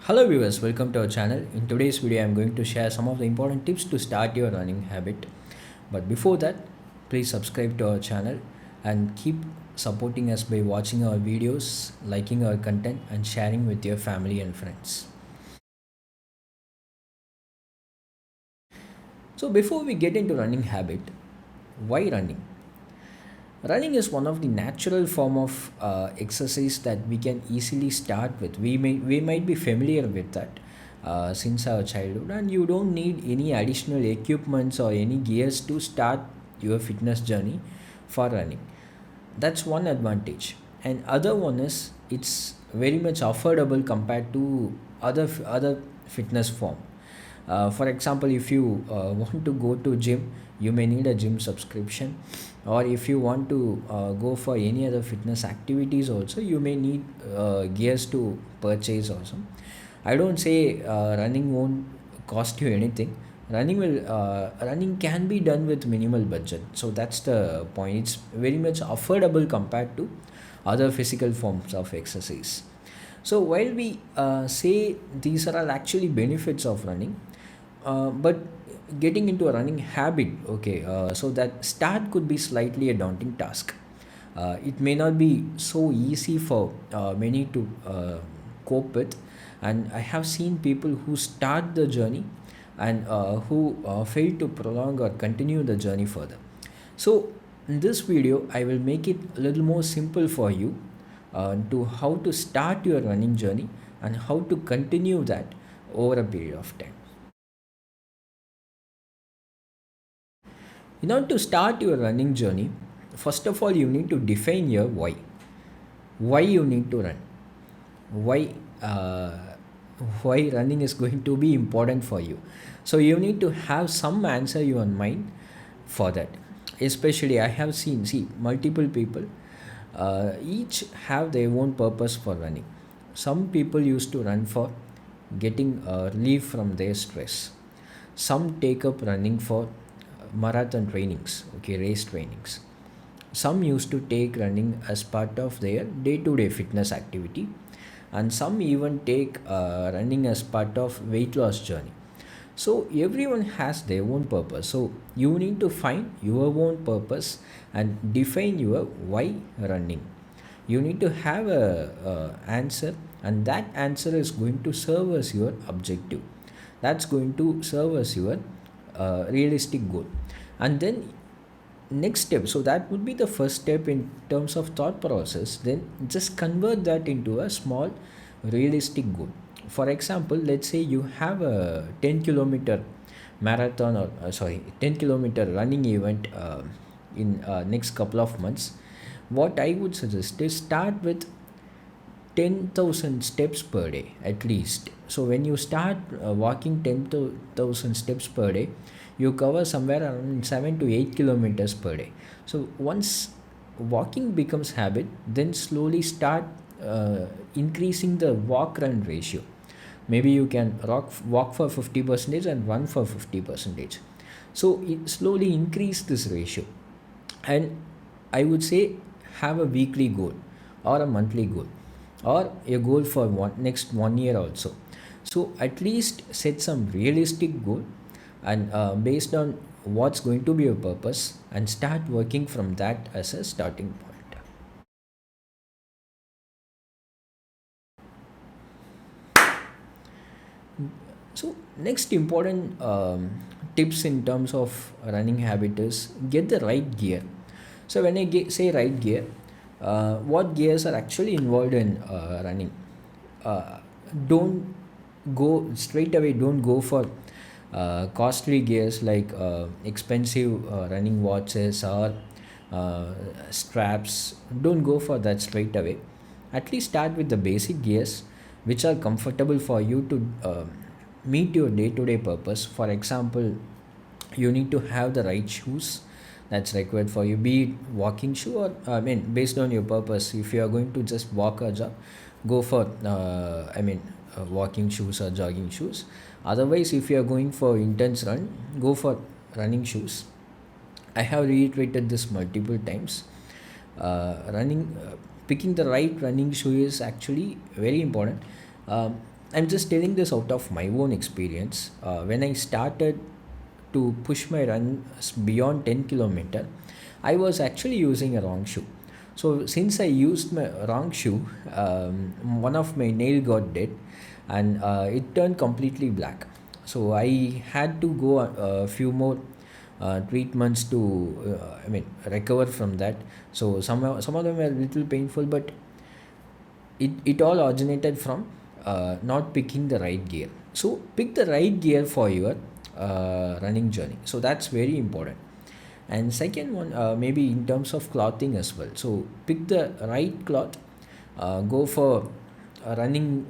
Hello viewers, welcome to our channel. In today's video, I'm going to share some of the important tips to start your running habit. But before that, please subscribe to our channel and keep supporting us by watching our videos, liking our content and sharing with your family and friends. So before we get into running habit, why running? Running is one of the natural form of exercise that we can easily start with. We might be familiar with that since our childhood, and you don't need any additional equipments or any gears to start your fitness journey for running. That's one advantage, and other one is it's very much affordable compared to other fitness form. For example, if you want to go to gym, you may need a gym subscription, or if you want to go for any other fitness activities also, you may need gears to purchase also. I don't say running won't cost you anything. Running can be done with minimal budget, so that's the point. It's very much affordable compared to other physical forms of exercise. So while we say these are all actually benefits of running, but getting into a running habit, okay, so that start could be slightly a daunting task. It may not be so easy for many to cope with, and I have seen people who start the journey and who fail to prolong or continue the journey further. So in this video, I will make it a little more simple for you to how to start your running journey and how to continue that over a period of time. In order to start your running journey, first of all, you need to define your why. Why you need to run? Why? Why running is going to be important for you? So you need to have some answer in your mind for that. Especially, I have seen see multiple people. Each have their own purpose for running. Some people used to run for getting relief from their stress. Some take up running for marathon trainings, okay, race trainings. Some used to take running as part of their day-to-day fitness activity, and some even take running as part of weight loss journey. So everyone has their own purpose. So you need to find your own purpose and define your why running. You need to have a answer, and that answer is going to serve as your objective. That's going to serve as your realistic goal. And then next step, so that would be the first step in terms of thought process. Then just convert that into a small realistic goal. For example, let's say you have a 10 kilometer marathon, or 10 kilometer running event in next couple of months. What I would suggest is start with 10,000 steps per day at least. So when you start walking 10,000 steps per day, you cover somewhere around 7 to 8 kilometers per day. So once walking becomes habit, then slowly start increasing the walk run ratio. Maybe you can walk for 50 percentage and run for 50 percentage. So it slowly increase this ratio. And I would say have a weekly goal or a monthly goal or a goal for next 1 year also. So at least set some realistic goal, and based on what's going to be your purpose, and start working from that as a starting point. So next important tips in terms of running habit is get the right gear. So when say right gear, what gears are actually involved in running? uh, don't go straight away, don't go for costly gears like expensive running watches or straps. Don't go for that straight away. At least start with the basic gears which are comfortable for you to meet your day-to-day purpose. For example, you need to have the right shoes that's required for you, be it walking shoe or based on your purpose. If you are going to just walk or jog, go for walking shoes or jogging shoes. Otherwise, if you are going for intense run, go for running shoes. I have reiterated this multiple times. Running Picking the right running shoe is actually very important. um, I'm just telling this out of my own experience. When I started to push my runs beyond 10 kilometer, I was actually using a wrong shoe. So since I used my wrong shoe, one of my nail got dead, and it turned completely black. So I had to go a few more treatments to recover from that. So some of them were a little painful, but it all originated from not picking the right gear. So pick the right gear for your running journey. So that's very important. And second one, maybe in terms of clothing as well. So pick the right cloth. Go for running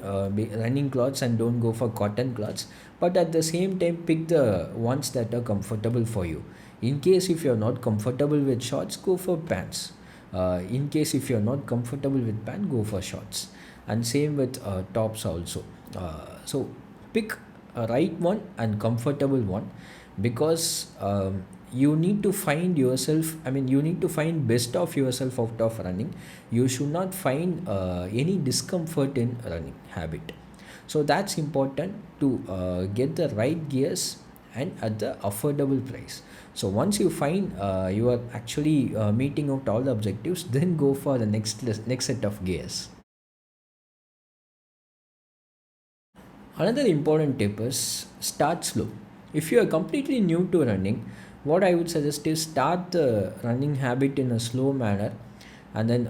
clothes, and don't go for cotton cloths. But at the same time, pick the ones that are comfortable for you. In case if you're not comfortable with shorts, go for pants. In case if you're not comfortable with pants, go for shorts. And same with tops also. So pick a right one and comfortable one, because you need to find yourself, you need to find best of yourself out of running. You should not find any discomfort in running habit. So that's important to get the right gears and at the affordable price. So once you find you are actually meeting out all the objectives, then go for the next set of gears. Another important tip is start slow. If you are completely new to running, what I would suggest is start the running habit in a slow manner, and then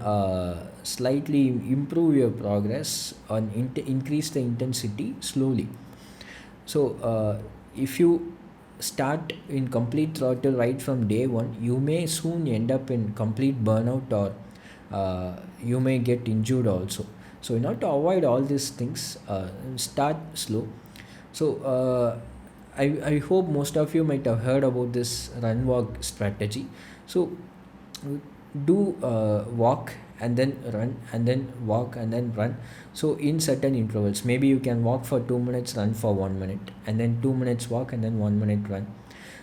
slightly improve your progress and increase the intensity slowly. So if you start in complete throttle right from day one, you may soon end up in complete burnout, or you may get injured also. So in order to avoid all these things, start slow. So I hope most of you might have heard about this run walk strategy. So do walk and then run, and then walk and then run. So in certain intervals, maybe you can walk for 2 minutes, run for 1 minute, and then 2 minutes walk, and then 1 minute run.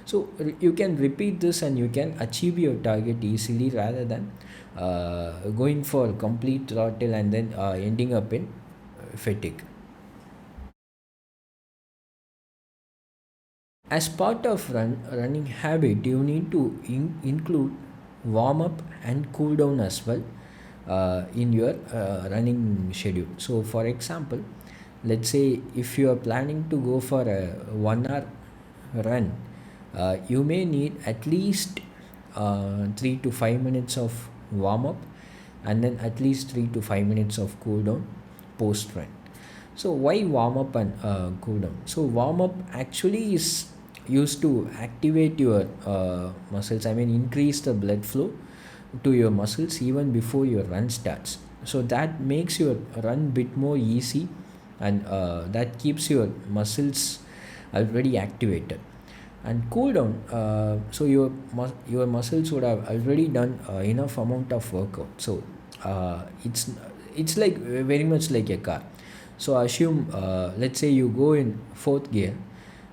So you can repeat this, and you can achieve your target easily, rather than going for complete throttle and then ending up in fatigue. As part of running habit, you need to include warm up and cool down as well in your running schedule. So for example, let's say if you are planning to go for a 1 hour run, you may need at least 3 to 5 minutes of warm up, and then at least 3 to 5 minutes of cool down post run. So why warm up and cool down? So warm up actually is used to activate your muscles. Increase the blood flow to your muscles even before your run starts. So that makes your run bit more easy, and that keeps your muscles already activated. And cool down, so your muscles would have already done enough amount of workout. So it's like very much like a car. So assume, let's say you go in fourth gear,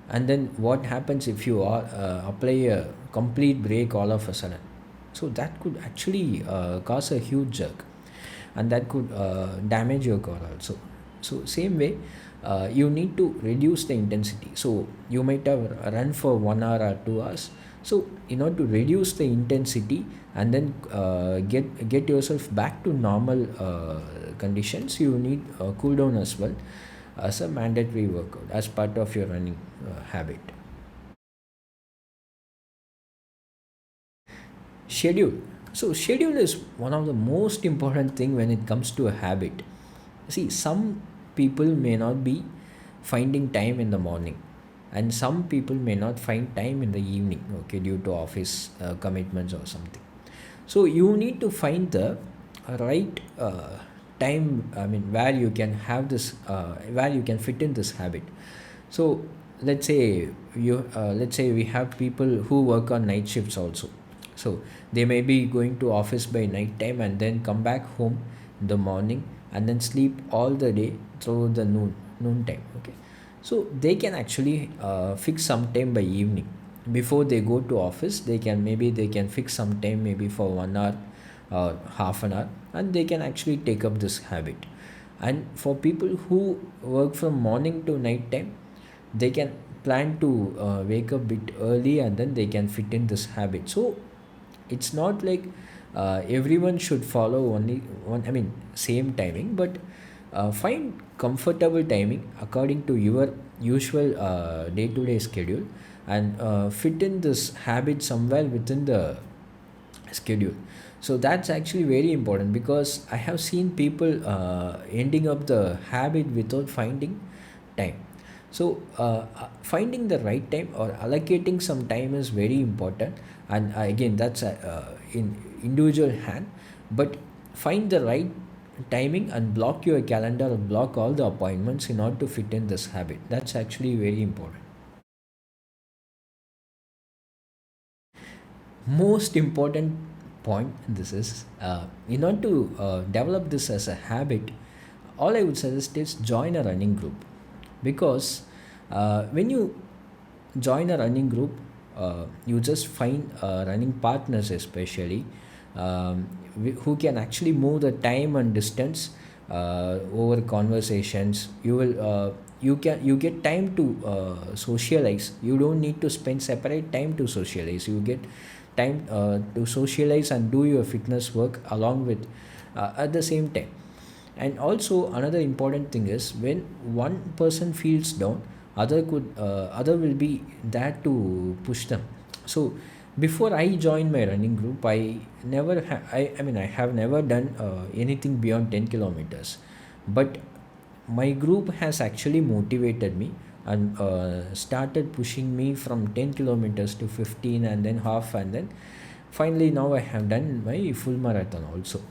and then what happens if you apply a complete brake all of a sudden? So that could actually cause a huge jerk, and that could damage your car also. So same way, you need to reduce the intensity. So you might have run for 1 hour or 2 hours. So in order to reduce the intensity, and then get yourself back to normal conditions, you need cool down as well, as a mandatory workout as part of your running habit. Schedule. So schedule is one of the most important thing when it comes to a habit. See, some people may not be finding time in the morning, and some people may not find time in the evening, okay, due to office commitments or something. So you need to find the right time, where you can have this, where you can fit in this habit. So let's say we have people who work on night shifts also. So they may be going to office by night time, and then come back home in the morning, and then sleep all the day through the noon time, okay. So they can actually fix some time by evening before they go to office. They can fix some time, maybe for 1 hour or half an hour, and they can actually take up this habit. And for people who work from morning to night time, they can plan to wake up a bit early, and then they can fit in this habit. So it's not like everyone should follow only one, I mean same timing, but find comfortable timing according to your usual day-to-day schedule, and fit in this habit somewhere within the schedule. So that's actually very important, because I have seen people ending up the habit without finding time. So finding the right time or allocating some time is very important. And again, that's in individual hand, but find the right timing and block your calendar or block all the appointments in order to fit in this habit. That's actually very important. Most important point in this is, in order to develop this as a habit, all I would suggest is join a running group. Because when you join a running group, you just find running partners, especially who can actually move the time and distance over conversations. You get time to socialize. You don't need to spend separate time to socialize. You get time to socialize and do your fitness work along with at the same time. And also another important thing is, when one person feels down, other will be there to push them. So before I joined my running group, I mean I have never done anything beyond 10 kilometers, but my group has actually motivated me and started pushing me from 10 kilometers to 15, and then half, and then finally now I have done my full marathon also.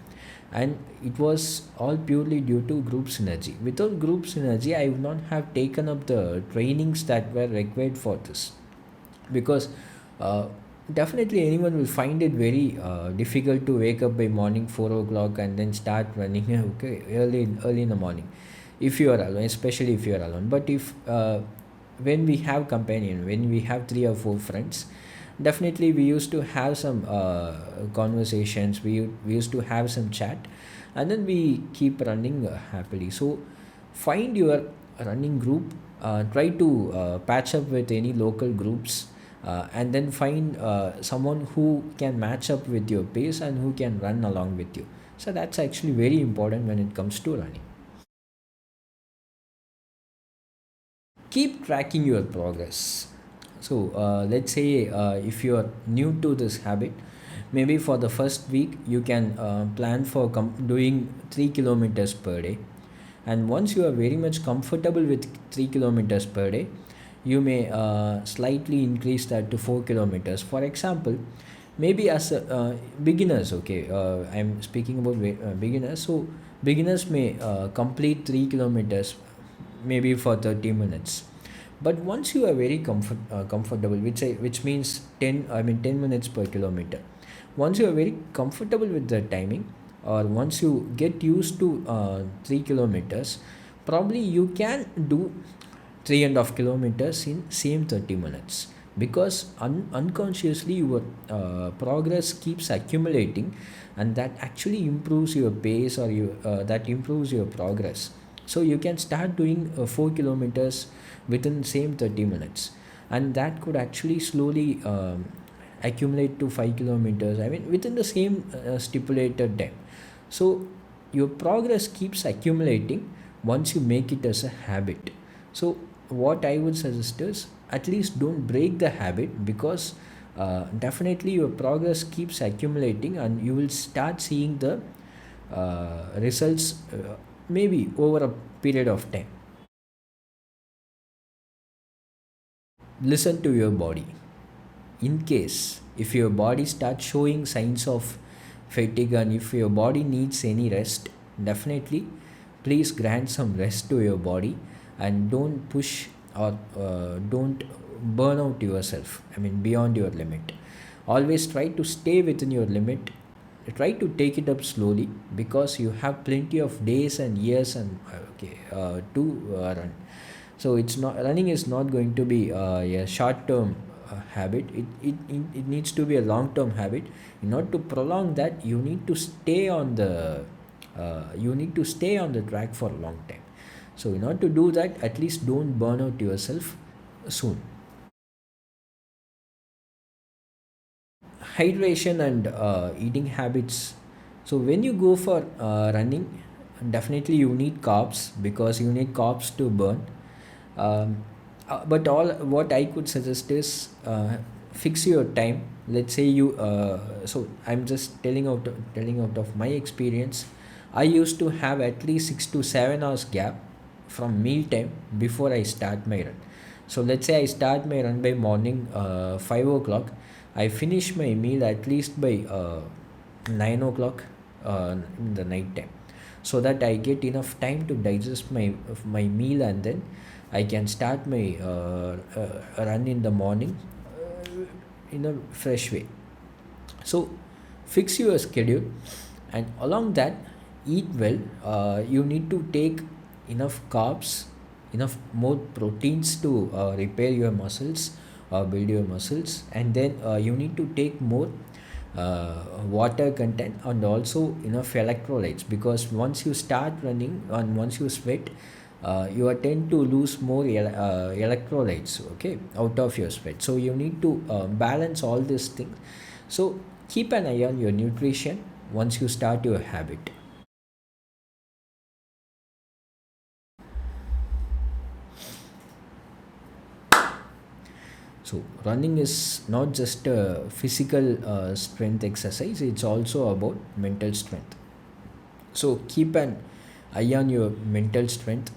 And it was all purely due to group synergy. Without group synergy, I would not have taken up the trainings that were required for this. Because uh, definitely anyone will find it very difficult to wake up by morning 4 o'clock and then start running okay, early in the morning, if you are alone, especially if you are alone. But if when we have companion, when we have three or four friends, definitely we used to have some conversations, we used to have some chat, and then we keep running happily. So find your running group, try to patch up with any local groups, and then find someone who can match up with your pace and who can run along with you. So that's actually very important when it comes to running. Keep tracking your progress. So let's say if you are new to this habit, maybe for the first week you can plan for doing 3 kilometers per day. And once you are very much comfortable with 3 kilometers per day, you may slightly increase that to 4 kilometers. For example, maybe as beginners, okay, I'm speaking about beginners. So beginners may complete 3 kilometers maybe for 30 minutes. But once you are very comfortable, which means 10 minutes per kilometer. Once you are very comfortable with the timing, or once you get used to 3 kilometers, probably you can do 3.5 kilometers in same 30 minutes. Because unconsciously your progress keeps accumulating, and that actually improves your pace, or that improves your progress. So you can start doing 4 kilometers within same 30 minutes, and that could actually slowly accumulate to 5 kilometers, I mean within the same stipulated time. So your progress keeps accumulating once you make it as a habit. So what I would suggest is, at least don't break the habit, because definitely your progress keeps accumulating, and you will start seeing the results maybe over a period of time. Listen to your body. In case if your body starts showing signs of fatigue, and if your body needs any rest, definitely please grant some rest to your body, and don't push, or don't burn out yourself, I mean beyond your limit. Always try to stay within your limit. Try to take it up slowly, because you have plenty of days and years and to run. So it's not, running is not going to be a short term habit. It needs to be a long term habit. In order to prolong that, you need to stay on the you need to stay on the track for a long time. So in order to do that, at least don't burn out yourself soon. Hydration and eating habits. So when you go for running, definitely you need carbs, because you need carbs to burn. um, but all what I could suggest is, fix your time. Let's say you so I'm just telling out of my experience. I used to have at least 6 to 7 hours gap from meal time before I start my run. So let's say I start my run by morning 5 o'clock. I finish my meal at least by 9 o'clock in the night time, so that I get enough time to digest my meal, and then I can start my run in the morning in a fresh way. So fix your schedule, and along that, eat well. You need to take enough carbs, enough more proteins to repair your muscles, build your muscles, and then you need to take more water content, and also enough electrolytes, because once you start running and once you sweat, you are tend to lose more electrolytes, okay, out of your sweat. So you need to balance all these things. So keep an eye on your nutrition once you start your habit. So running is not just a physical strength exercise, it's also about mental strength. So keep an eye on your mental strength.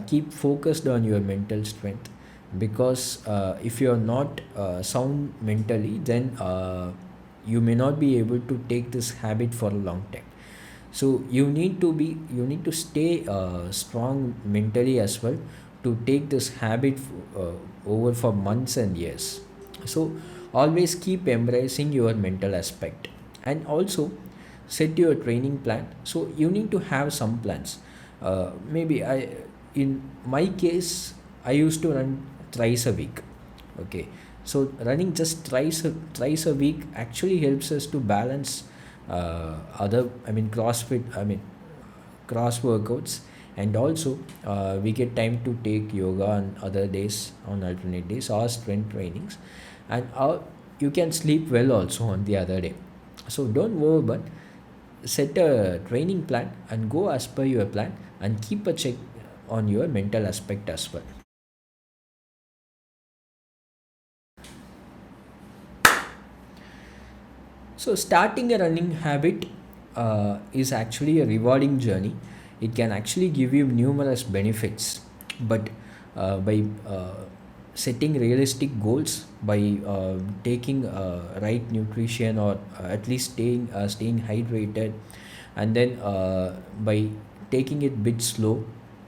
Keep focused on your mental strength, because if you're not sound mentally, then you may not be able to take this habit for a long time. So you need to stay strong mentally as well, to take this habit over for months and years. So always keep embracing your mental aspect, and also set your training plan. So you need to have some plans. Maybe in my case, I used to run thrice a week. Okay, so running just thrice a week actually helps us to balance other, I mean, CrossFit, I mean, cross workouts, and also we get time to take yoga on other days, on alternate days, or strength trainings, and you can sleep well also on the other day. So don't overburn. Set a training plan and go as per your plan, and keep a check on your mental aspect as well. So starting a running habit is actually a rewarding journey. It can actually give you numerous benefits, but by setting realistic goals, by taking right nutrition, or at least staying hydrated, and then by taking it bit slow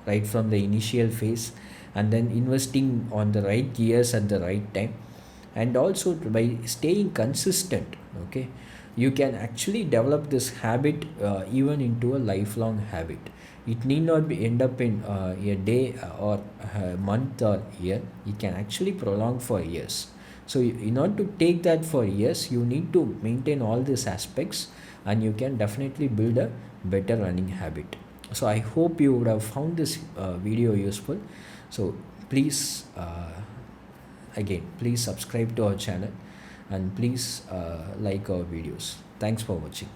right from the initial phase, and then investing on the right gears at the right time, and also by staying consistent, okay, you can actually develop this habit even into a lifelong habit. It need not be end up in a day or a month or year. It can actually prolong for years. So in order to take that for years, you need to maintain all these aspects, and you can definitely build a better running habit. So I hope you would have found this video useful. So please, again, please subscribe to our channel, and please like our videos. Thanks for watching.